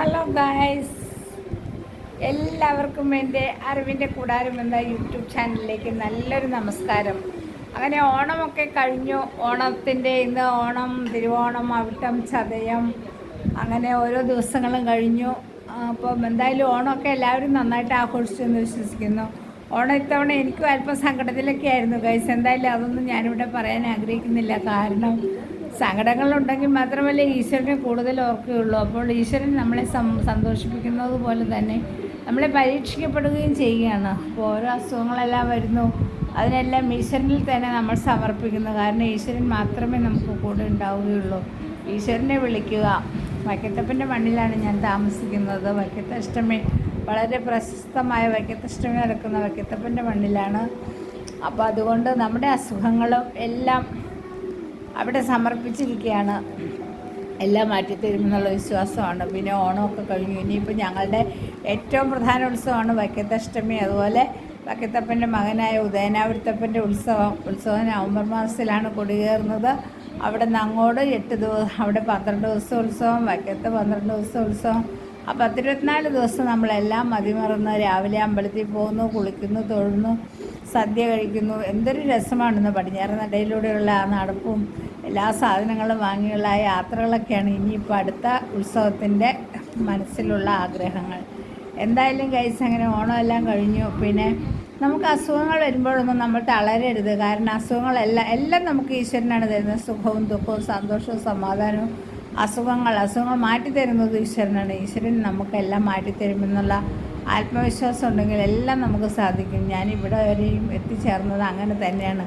Hello guys, എല്ലാവർക്കും എൻ്റെ അറിവിൻ്റെ കൂടാരം എന്ന യൂട്യൂബ് ചാനലിലേക്ക് നല്ലൊരു നമസ്കാരം. അങ്ങനെ ഓണമൊക്കെ കഴിഞ്ഞു. ഓണത്തിൻ്റെ ഇന്ന് ഓണം, തിരുവോണം, അവിട്ടം, ചതയം, അങ്ങനെ ഓരോ ദിവസങ്ങളും കഴിഞ്ഞു. അപ്പം എന്തായാലും ഓണമൊക്കെ എല്ലാവരും നന്നായിട്ട് ആഘോഷിച്ചെന്ന് വിശ്വസിക്കുന്നു. ഓണം ഇത്തവണ എനിക്കും അല്പം സങ്കടത്തിലൊക്കെ ആയിരുന്നു ഗൈസ്. എന്തായാലും അതൊന്നും ഞാനിവിടെ പറയാൻ ആഗ്രഹിക്കുന്നില്ല. കാരണം സങ്കടങ്ങളുണ്ടെങ്കിൽ മാത്രമല്ല ഈശ്വരനെ കൂടുതൽ ഓർക്കുകയുള്ളൂ. അപ്പോൾ ഈശ്വരൻ നമ്മളെ സന്തോഷിപ്പിക്കുന്നത് പോലെ തന്നെ നമ്മളെ പരീക്ഷിക്കപ്പെടുകയും ചെയ്യുകയാണ്. അപ്പോൾ ഓരോ അസുഖങ്ങളെല്ലാം വരുന്നു, അതിനെല്ലാം ഈശ്വരനിൽ തന്നെ നമ്മൾ സമർപ്പിക്കുന്നു. കാരണം ഈശ്വരൻ മാത്രമേ നമുക്ക് കൂടെ ഉണ്ടാവുകയുള്ളൂ. ഈശ്വരനെ വിളിക്കുക. വൈക്കത്തപ്പൻ്റെ മണ്ണിലാണ് ഞാൻ താമസിക്കുന്നത്. വൈക്കത്തഷ്ടമി വളരെ പ്രശസ്തമായ വൈക്കത്തഷ്ടമി നടക്കുന്ന വൈക്കത്തപ്പൻ്റെ മണ്ണിലാണ്. അപ്പോൾ അതുകൊണ്ട് നമ്മുടെ അസുഖങ്ങളും എല്ലാം അവിടെ സമർപ്പിച്ചിരിക്കുകയാണ്. എല്ലാം മാറ്റിത്തരുമെന്നുള്ള വിശ്വാസമാണ്. പിന്നെ ഓണമൊക്കെ കഴിഞ്ഞു. ഇനിയിപ്പോൾ ഞങ്ങളുടെ ഏറ്റവും പ്രധാന ഉത്സവമാണ് വൈക്കത്തഷ്ടമി. അതുപോലെ വൈക്കത്തപ്പൻ്റെ മകനായ ഉദയനാവൃത്തപ്പൻ്റെ ഉത്സവം നവംബർ മാസത്തിലാണ് കൊടികയറുന്നത്. അവിടെ നിന്ന് അങ്ങോട്ട് 8 ദിവസം, അവിടെ 12 ദിവസം ഉത്സവം, വൈക്കത്ത് 12 ദിവസം ഉത്സവം. അപ്പോൾ 24 ദിവസം നമ്മളെല്ലാം മതിമറന്ന് രാവിലെ അമ്പലത്തിൽ പോകുന്നു, കുളിക്കുന്നു, തൊഴുന്നു, സദ്യ കഴിക്കുന്നു. എന്തൊരു രസമാണെന്ന്. പടിഞ്ഞാറ് നടയിലൂടെയുള്ള ആ നടപ്പും എല്ലാ സാധനങ്ങളും വാങ്ങിയുള്ള ആ യാത്രകളൊക്കെയാണ് ഇനിയിപ്പോൾ അടുത്ത ഉത്സവത്തിൻ്റെ മനസ്സിലുള്ള ആഗ്രഹങ്ങൾ. എന്തായാലും ഗൈസ്, അങ്ങനെ ഓണമെല്ലാം കഴിഞ്ഞു. പിന്നെ നമുക്ക് അസുഖങ്ങൾ വരുമ്പോഴൊന്നും നമ്മൾ തളരരുത്. കാരണം എല്ലാം നമുക്ക് ഈശ്വരനാണ് തരുന്നത്. സുഖവും ദുഃഖവും സന്തോഷവും സമാധാനവും. അസുഖങ്ങൾ മാറ്റിത്തരുന്നത് ഈശ്വരനാണ്. ഈശ്വരൻ നമുക്കെല്ലാം മാറ്റിത്തരുമെന്നുള്ള ആത്മവിശ്വാസം ഉണ്ടെങ്കിൽ എല്ലാം നമുക്ക് സാധിക്കും. ഞാനിവിടെ വരെയും എത്തിച്ചേർന്നത് അങ്ങനെ തന്നെയാണ്.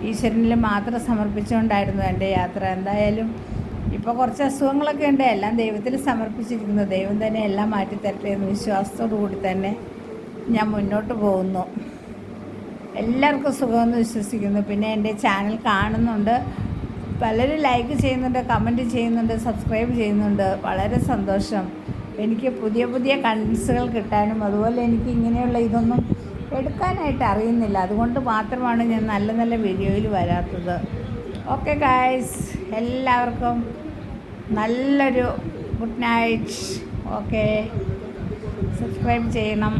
ഈശ്വരനിൽ മാത്രം സമർപ്പിച്ചുകൊണ്ടായിരുന്നു എൻ്റെ യാത്ര. എന്തായാലും ഇപ്പോൾ കുറച്ച് അസുഖങ്ങളൊക്കെ ഉണ്ട്. എല്ലാം ദൈവത്തിൽ സമർപ്പിച്ചിരിക്കുന്നു. ദൈവം തന്നെ എല്ലാം മാറ്റിത്തരട്ടെ എന്ന് വിശ്വാസത്തോടു കൂടി തന്നെ ഞാൻ മുന്നോട്ട് പോകുന്നു. എല്ലാവർക്കും സുഖമെന്ന് വിശ്വസിക്കുന്നു. പിന്നെ എൻ്റെ ചാനൽ കാണുന്നുണ്ട്, പലരും ലൈക്ക് ചെയ്യുന്നുണ്ട്, കമൻറ്റ് ചെയ്യുന്നുണ്ട്, സബ്സ്ക്രൈബ് ചെയ്യുന്നുണ്ട്. വളരെ സന്തോഷം. എനിക്ക് പുതിയ പുതിയ കണ്ടൻസുകൾ കിട്ടാനും അതുപോലെ എനിക്ക് ഇങ്ങനെയുള്ള ഇതൊന്നും എടുക്കാനായിട്ട് അറിയുന്നില്ല. അതുകൊണ്ട് മാത്രമാണ് ഞാൻ നല്ല നല്ല വീഡിയോയിൽ വരാത്തത്. ഓക്കെ ഗായ്സ്, എല്ലാവർക്കും നല്ലൊരു ഗുഡ് നൈറ്റ്. ഓക്കെ, സബ്സ്ക്രൈബ് ചെയ്യണം.